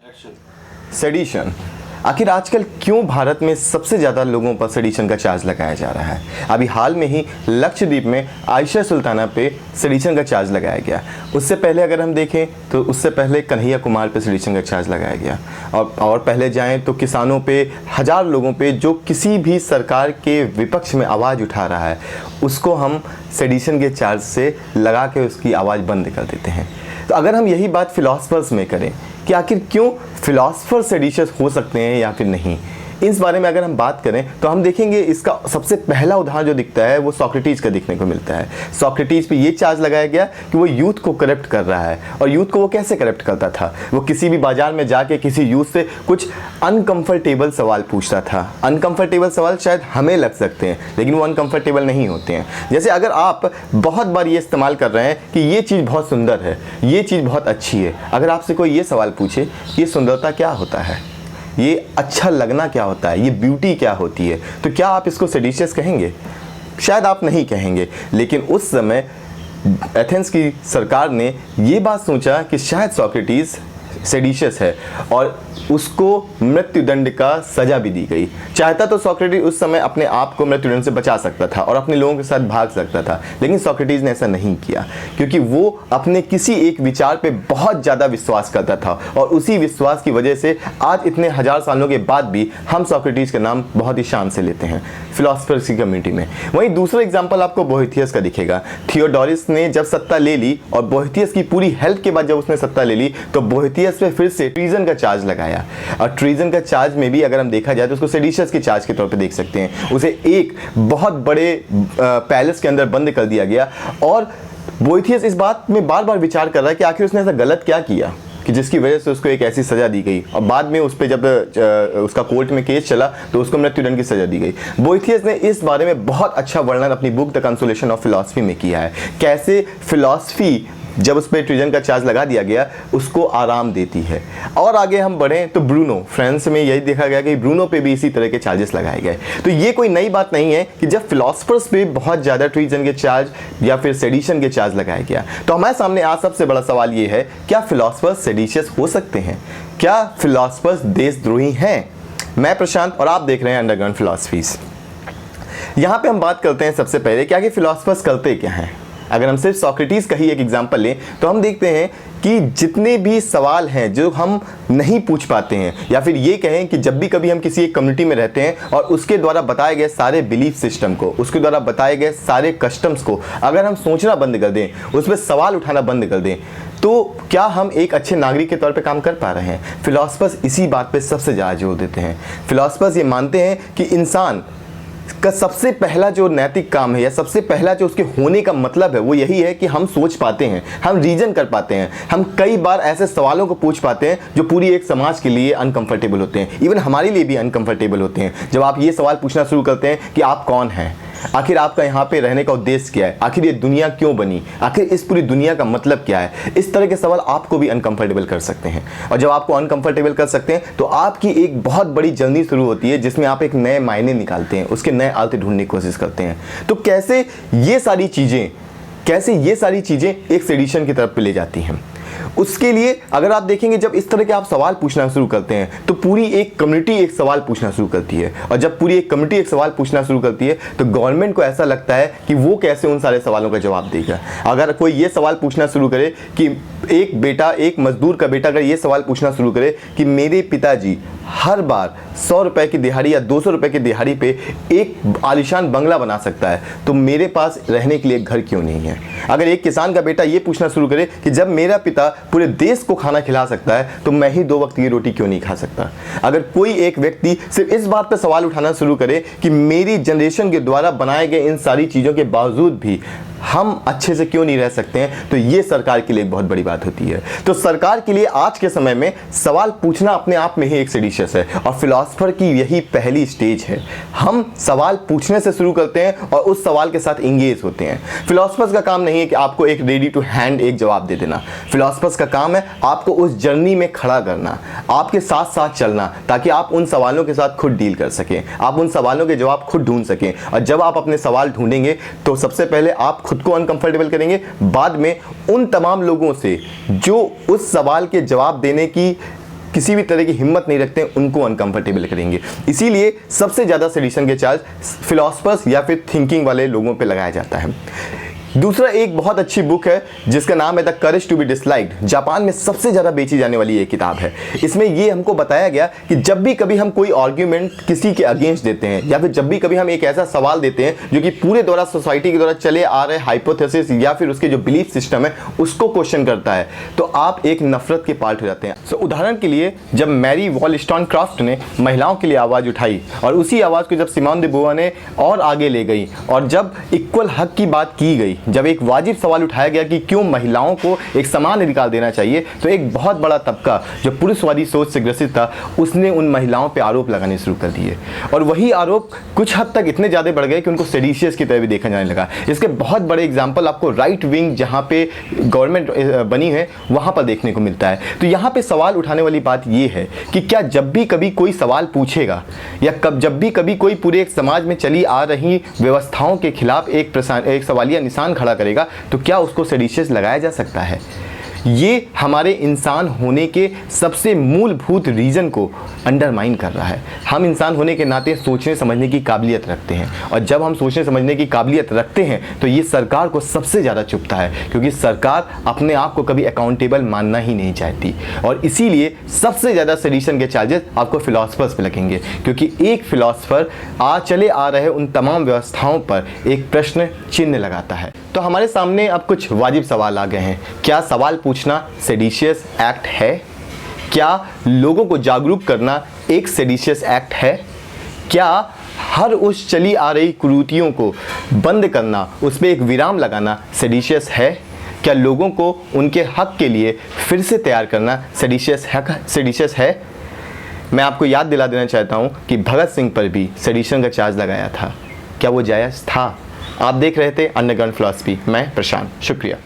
Sedition. आखिर आजकल क्यों भारत में सबसे ज़्यादा लोगों पर सेडिशन का चार्ज लगाया जा रहा है? अभी हाल में ही लक्षद्वीप में आयशा सुल्ताना पे सेडिशन का चार्ज लगाया गया। उससे पहले अगर हम देखें तो उससे पहले कन्हैया कुमार पे सेडिशन का चार्ज लगाया गया। और पहले जाएं तो किसानों पे, हजार लोगों पे जो किसी भी सरकार के विपक्ष में आवाज़ उठा रहा है उसको हम सेडिशन के चार्ज से लगा के उसकी आवाज़ बंद कर देते हैं। तो अगर हम यही बात फिलॉसफर्स में करें कि आखिर क्यों फिलॉसफर सेडिशियस हो सकते हैं या फिर नहीं, इस बारे में अगर हम बात करें तो हम देखेंगे इसका सबसे पहला उदाहरण जो दिखता है वो सोक्रेटिस का दिखने को मिलता है। सोक्रेटिस पे ये चार्ज लगाया गया कि वो यूथ को करप्ट कर रहा है। और यूथ को वो कैसे करप्ट करता था? वो किसी भी बाजार में जाके किसी यूथ से कुछ अनकंफर्टेबल सवाल पूछता था। अनकंफर्टेबल सवाल शायद हमें लग सकते हैं लेकिन वो अनकंफर्टेबल नहीं होते हैं। जैसे अगर आप बहुत बार ये इस्तेमाल कर रहे हैं कि ये चीज़ बहुत सुंदर है, ये चीज़ बहुत अच्छी है, अगर आपसे कोई ये सवाल पूछे ये सुंदरता क्या होता है, ये अच्छा लगना क्या होता है, ये ब्यूटी क्या होती है, तो क्या आप इसको सेडिशियस कहेंगे? शायद आप नहीं कहेंगे। लेकिन उस समय एथेंस की सरकार ने ये बात सोचा कि शायद सोक्रेटिस सेडिशियस है और उसको मृत्युदंड का सजा भी दी गई। चाहता तो सोक्रेटिस उस समय अपने आप को मृत्युदंड से बचा सकता था और अपने लोगों के साथ भाग सकता था, लेकिन सोक्रेटिस ने ऐसा नहीं किया क्योंकि वो अपने किसी एक विचार पे बहुत ज़्यादा विश्वास करता था और उसी विश्वास की वजह से आज इतने हजार सालों के बाद भी हम सोक्रेटिस का नाम बहुत ही शान से लेते हैं फिलोसफर्स की कम्युनिटी में। वहीं दूसरा एग्जाम्पल आपको बोएथियस का दिखेगा। थियोडोरस ने जब सत्ता ले ली और बोएथियस की पूरी हेल्प के बाद जब उसने सत्ता ले ली तो बोएथियस पे फिर से ट्रीजन का चार्ज लगाया। और ट्रीजन का चार्ज में भी अगर हम देखा जाए तो उसको सेडिशियस के चार्ज के तौर पे देख सकते हैं। उसे एक बहुत बड़े पैलेस के अंदर बंद कर दिया गया और बोएथियस इस बात में बार बार विचार कर रहा है कि आखिर उसने ऐसा गलत क्या किया कि जिसकी वजह से उसको एक ऐसी सजा दी गई। और बाद में उस पर जब उसका कोर्ट में केस चला तो उसको मृत्युदंड की सजा दी गई। बोएथियस ने इस बारे में बहुत अच्छा वर्णन अपनी book the consolation of philosophy में किया है, कैसे फिलॉसफी जब उस पर ट्रीजन का चार्ज लगा दिया गया उसको आराम देती है। और आगे हम बढ़ें तो ब्रूनो, फ्रांस में यही देखा गया कि ब्रूनो पे भी इसी तरह के चार्जेस लगाए गए। तो ये कोई नई बात नहीं है कि जब फिलोसफर्स पे बहुत ज़्यादा ट्रीजन के चार्ज या फिर सेडिशन के चार्ज लगाया गया। तो हमारे सामने आज सबसे बड़ा सवाल ये है, क्या फिलोसफर्स सेडिशियस हो सकते हैं? क्या फिलोसफर्स देशद्रोही हैं? मैं प्रशांत और आप देख रहे हैं अंडरग्राउंड फिलॉसफीज। यहाँ पे हम बात करते हैं सबसे पहले कि आगे फिलोसफर्स करते क्या हैं। अगर हम सिर्फ सोक्रेटिस का ही एक एग्जांपल लें तो हम देखते हैं कि जितने भी सवाल हैं जो हम नहीं पूछ पाते हैं, या फिर ये कहें कि जब भी कभी हम किसी एक कम्युनिटी में रहते हैं और उसके द्वारा बताए गए सारे बिलीफ सिस्टम को, उसके द्वारा बताए गए सारे कस्टम्स को अगर हम सोचना बंद कर दें, उस पर सवाल उठाना बंद कर दें, तो क्या हम एक अच्छे नागरिक के तौर पे काम कर पा रहे हैं? फिलोसफर्स इसी बात पे सबसे ज़्यादा जोर देते हैं। फिलोसफर्स ये मानते हैं कि इंसान का सबसे पहला जो नैतिक काम है या सबसे पहला जो उसके होने का मतलब है वो यही है कि हम सोच पाते हैं, हम रीजन कर पाते हैं, हम कई बार ऐसे सवालों को पूछ पाते हैं जो पूरी एक समाज के लिए अनकंफर्टेबल होते हैं, इवन हमारे लिए भी अनकंफर्टेबल होते हैं। जब आप ये सवाल पूछना शुरू करते हैं कि आप कौन हैं, आखिर आपका यहाँ पे रहने का उद्देश्य क्या है, आखिर ये दुनिया क्यों बनी, आखिर इस पूरी दुनिया का मतलब क्या है, इस तरह के सवाल आपको भी अनकंफर्टेबल कर सकते हैं। और जब आपको अनकंफर्टेबल कर सकते हैं तो आपकी एक बहुत बड़ी जर्नी शुरू होती है जिसमें आप एक नए मायने निकालते हैं, उसके नए अर्थ ढूंढने की कोशिश करते हैं। तो कैसे ये सारी चीज़ें एक सेडिशन की तरफ ले जाती हैं? उसके लिए अगर आप देखेंगे जब इस तरह के आप सवाल पूछना शुरू करते हैं तो पूरी एक कम्युनिटी एक सवाल पूछना शुरू करती है। और जब पूरी एक कम्युनिटी एक सवाल पूछना शुरू करती है तो गवर्नमेंट को ऐसा लगता है कि वो कैसे उन सारे सवालों का जवाब देगा। अगर कोई ये सवाल पूछना शुरू करे कि एक मजदूर का बेटा अगर ये सवाल पूछना शुरू करे कि मेरे पिताजी हर बार 100 रुपए की दिहाड़ी या 200 रुपए की दिहाड़ी पे एक आलीशान बंगला बना सकता है तो मेरे पास रहने के लिए घर क्यों नहीं है? अगर एक किसान का बेटा ये पूछना शुरू करे कि जब मेरा पिता पूरे देश को खाना खिला सकता है तो मैं ही 2 वक्त की रोटी क्यों नहीं खा सकता? अगर कोई एक व्यक्ति सिर्फ इस बात पर सवाल उठाना शुरू करे कि मेरी जनरेशन के द्वारा बनाए गए इन सारी चीज़ों के बावजूद भी हम अच्छे से क्यों नहीं रह सकते हैं, तो ये सरकार के लिए बहुत बड़ी बात होती है। तो सरकार के लिए आज के समय में सवाल पूछना अपने आप में ही एक सेडिशियस है और फिलोसफर की यही पहली स्टेज है। हम सवाल पूछने से शुरू करते हैं और उस सवाल के साथ इंगेज होते हैं। फिलोसफर्स का काम नहीं है कि आपको एक रेडी टू हैंड एक जवाब दे देना। फिलोसफर्स का काम है आपको उस जर्नी में खड़ा करना, आपके साथ साथ चलना, ताकि आप उन सवालों के साथ खुद डील कर सकें, आप उन सवालों के जवाब खुद ढूंढ सकें। और जब आप अपने सवाल ढूंढेंगे तो सबसे पहले आप खुद को अनकंफर्टेबल करेंगे, बाद में उन तमाम लोगों से जो उस सवाल के जवाब देने की किसी भी तरह की हिम्मत नहीं रखते हैं उनको अनकंफर्टेबल करेंगे। इसीलिए सबसे ज़्यादा सेडिशन के चार्ज फिलोसफर्स या फिर थिंकिंग वाले लोगों पे लगाया जाता है। दूसरा एक बहुत अच्छी बुक है जिसका नाम है the courage to be disliked. Japan में सबसे ज़्यादा बेची जाने वाली ये किताब है। इसमें ये हमको बताया गया कि जब भी कभी हम कोई आर्ग्यूमेंट किसी के अगेंस्ट देते हैं या फिर जब भी कभी हम एक ऐसा सवाल देते हैं जो कि पूरे द्वारा सोसाइटी के द्वारा चले आ रहे हाइपोथेसिस या फिर उसके जो बिलीफ सिस्टम है उसको क्वेश्चन करता है तो आप एक नफरत के पार्ट हो जाते हैं। सो उदाहरण के लिए जब मैरी वॉलस्टोनक्राफ्ट ने महिलाओं के लिए आवाज़ उठाई और उसी आवाज़ को जब सिमोन दे बोआ ने और आगे ले गई और जब इक्वल हक की बात की गई, जब एक वाजिब सवाल उठाया गया कि क्यों महिलाओं को एक समान अधिकार देना चाहिए, तो एक बहुत बड़ा तबका जो पुरुषवादी सोच से ग्रसित था उसने उन महिलाओं पे आरोप लगाने शुरू कर दिए और वही आरोप कुछ हद तक इतने ज़्यादा बढ़ गए कि उनको सेडिशियस की तरह भी देखा जाने लगा। इसके बहुत बड़े एग्जाम्पल आपको राइट विंग जहाँ पे गवर्नमेंट बनी है वहाँ पर देखने को मिलता है। तो यहाँ पे सवाल उठाने वाली बात ये है कि क्या जब भी कभी कोई सवाल पूछेगा या जब भी कभी कोई पूरे एक समाज में चली आ रही व्यवस्थाओं के खिलाफ एक सवालिया निशान खड़ा करेगा तो क्या उसको सेडिशियस लगाया जा सकता है? ये हमारे इंसान होने के सबसे मूलभूत रीज़न को अंडरमाइन कर रहा है। हम इंसान होने के नाते सोचने समझने की काबिलियत रखते हैं और जब हम सोचने समझने की काबिलियत रखते हैं तो ये सरकार को सबसे ज़्यादा चुभता है क्योंकि सरकार अपने आप को कभी अकाउंटेबल मानना ही नहीं चाहती और इसीलिए सबसे ज़्यादा सेडिशन के चार्जेस आपको फिलोसफर्स पे लगेंगे क्योंकि एक फिलोसफर चले आ रहे उन तमाम व्यवस्थाओं पर एक प्रश्न चिन्ह लगाता है। तो हमारे सामने अब कुछ वाजिब सवाल आ गए हैं। क्या सवाल पूछना सेडिशियस एक्ट है? क्या लोगों को जागरूक करना एक सेडिशियस एक्ट है? क्या हर उस चली आ रही कुरीतियों को बंद करना, उस पर एक विराम लगाना सेडिशियस है? क्या लोगों को उनके हक के लिए फिर से तैयार करना सेडिशियस है? मैं आपको याद दिला देना चाहता हूँ कि भगत सिंह पर भी सेडिशन का चार्ज लगाया था। क्या वो जायज़ था? आप देख रहे थे अंडरग्राउंड फिलॉसफी। मैं प्रशांत, शुक्रिया।